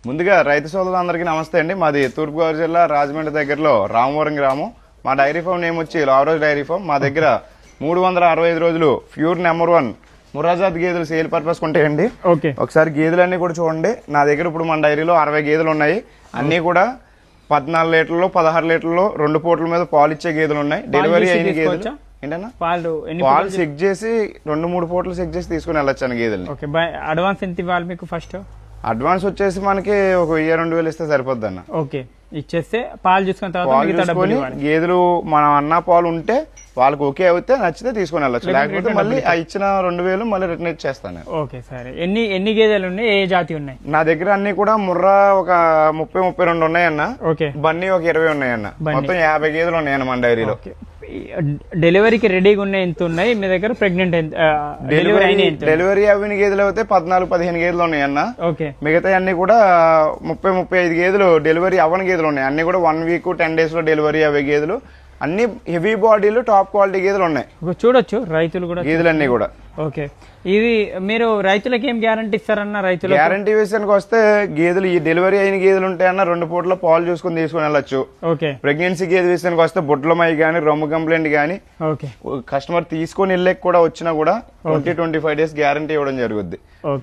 ముందుగా రైతు సోదరులందరికీ నమస్తే అండి. మాది తూర్పుగోదావరి జిల్లా రాజమండ్రి దగ్గరలో రామవరం గ్రామం. మా డైరీ ఫామ్ నేమ్ వచ్చి లావరోజ్ డైరీ ఫామ్. మా దగ్గర 365 రోజులు ప్యూర్ నెంబర్ 1 ముర్రాజాతి గేదెలు సేల్ పర్పస్ ఉంటాయండి. ఒకసారి గేదెలన్నీ కూడా చూడండి. నా దగ్గర ఇప్పుడు మన డైరీలో 60 గేదెలు ఉన్నాయి. అన్ని కూడా 14 లీటర్లు 16 లీటర్లు 2 పూటల మీద పాలు ఇచ్చే గేదెలు ఉన్నాయి. డెలివరీ అయిన గేదెలు ఏంటన్నా పాలు చెక్ చేసి 2-3 పూటలు చెక్ చేసి తీసుకుని వెళ్ళొచ్చాను గేదెలు. అడ్వాన్స్ ఎంత ఇవ్వాలి మీకు? ఫస్ట్ అడ్వాన్స్ వచ్చేసి మనకి ఒక 1000-2000 ఇస్తే సరిపోద్ది అన్న. ఓకే, ఇచ్చేస్తే పాలు చూసుకున్న తర్వాత గేదెలు మనం అన్న పాలు ఉంటే వాళ్ళకి ఓకే అయితే నచ్చితే తీసుకుని వెళ్ళొచ్చు. లేకపోతే మళ్ళీ ఆ ఇచ్చిన 2000 మళ్ళీ రిటర్న్ ఇచ్చేస్తాను. ఓకే సరే. ఎన్ని గేదెలు ఉన్నాయి? ఏ జాతి ఉన్నాయి? నా దగ్గర అన్ని కూడా ముర్రా ఒక 30-32 ఉన్నాయన్న. ఓకే, బన్నీ ఒక 20 ఉన్నాయన్న. మొత్తం 50 గేదెలు ఉన్నాయన్న మన డైరీలో. డెలివరీకి రెడీగా ఉన్నాయి ఎంత ఉన్నాయి మీ దగ్గర? ప్రెగ్నెంట్ డెలివరీ అవిన గేదెలు అయితే 14-15 గేదెలు ఉన్నాయన్న. ఓకే, మిగతా అన్ని కూడా 30-35 గేదెలు డెలివరీ అవ్వని గేదెలు ఉన్నాయి. అన్ని కూడా 1 వీక్ 10 days లో డెలివరీ అవే గేదెలు. అన్ని హెవీ బాడీలు టాప్ క్వాలిటీ గేదెలు ఉన్నాయి. చూడొచ్చు రైతులు కూడా గేదెలన్నీ కూడా. ఓకే, ఇవి మీరు రైతులకు ఏం గ్యారంటీ ఇస్తారన్న? రైతులు గ్యారంటీ విషయానికి వస్తే గేదెలు ఈ డెలివరీ అయిన గేదెలు ఉంటాయన్న 2 పూటల పాలు చూసుకుని తీసుకుని వెళ్ళొచ్చు. ఓకే, ప్రెగ్నెన్సీ గేదె విషయానికి వస్తే బొడ్లమై గానీ రొమ్ము కంప్లైంట్ గానీ కస్టమర్ తీసుకుని వెళ్ళక కూడా వచ్చినా కూడా 20-25 days గ్యారంటీ ఇవ్వడం జరుగుద్ది.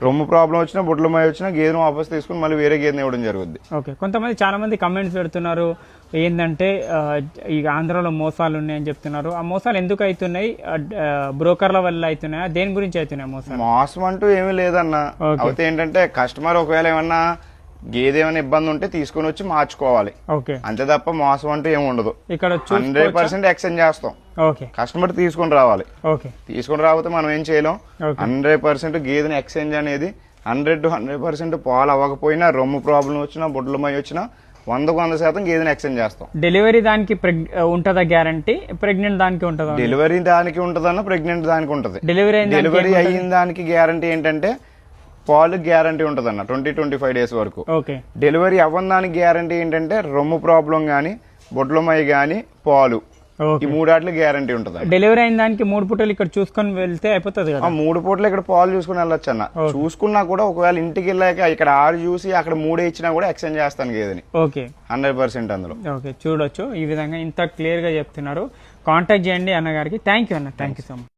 రొమ్ము ప్రాబ్లం వచ్చినా బొడ్లమై వచ్చినా గేదెను వాపస్ తీసుకుని మళ్ళీ వేరే గేదెని ఇవ్వడం జరుగుద్ది. ఓకే, కొంతమంది చాలా మంది కమెంట్స్ పెడుతున్నారు ఏంటంటే ఈ ఆంధ్రాలో మోసాలు ఉన్నాయని చెప్తున్నారు. ఆ మోసాలు ఎందుకు అవుతున్నాయి? బ్రోకర్ల వల్ల అవుతున్నాయా? దేని గురించి అవుతున్నాయి మోసాలు? మోసం అంటూ ఏమీ లేదన్న. అయితే ఏంటంటే కస్టమర్ ఒకవేళ ఏమన్నా గేదె ఏమైనా ఇబ్బంది ఉంటే తీసుకుని వచ్చి మార్చుకోవాలి. ఓకే, అంతే తప్ప మోసం అంటూ ఏమి ఉండదు. ఇక్కడ 100% ఎక్స్చేంజ్ చేస్తాం. ఓకే, కస్టమర్ తీసుకుని రావాలి. ఓకే, తీసుకుని రాకపోతే మనం ఏం చేయలేం. 100% గేదెని ఎక్స్చేంజ్ అనేది 100% పాలు అవ్వకపోయినా రొమ్ము ప్రాబ్లం వచ్చినా బొడ్లమై వచ్చినా 100% గేదెని ఎక్స్చేంజ్ చేస్తాం. డెలివరీ దానికి ఉంటుందా గ్యారంటీ? ప్రెగ్నెంట్ దానికి ఉంటుందా? డెలివరీ దానికి ఉంటుందన్న ప్రెగ్నెంట్ దానికి ఉంటుంది. డెలివరీ అయిన దానికి గ్యారంటీ ఏంటంటే పాలు గ్యారంటీ ఉంటదన్న 20-25 days వరకు. ఓకే, డెలివరీ అవ్వని దానికి గ్యారంటీ ఏంటంటే రొమ్ము ప్రాబ్లం గానీ బొడ్లమై గానీ పాలు, ఈ 3 గ్యారంటీ ఉంటుంది. డెలివరీ అయిన దానికి 3 పూటలు ఇక్కడ చూసుకొని వెళ్తే అయిపోతుంది కదా? 3 పూటలు ఇక్కడ పాలు చూసుకుని వెళ్ళొచ్చు అన్న. చూసుకున్నా కూడా ఒకవేళ ఇంటికి వెళ్ళాక ఇక్కడ 6 చూసి అక్కడ 3 ఇచ్చినా కూడా ఎక్స్చేంజ్ చేస్తాను గేదెని. ఓకే, 100% అందులో. ఓకే, చూడొచ్చు. ఈ విధంగా ఇంత క్లియర్ గా చెప్తున్నారు. కాంటాక్ట్ చేయండి అన్నగారికి. థ్యాంక్ యూ అన్న. Thank you so much.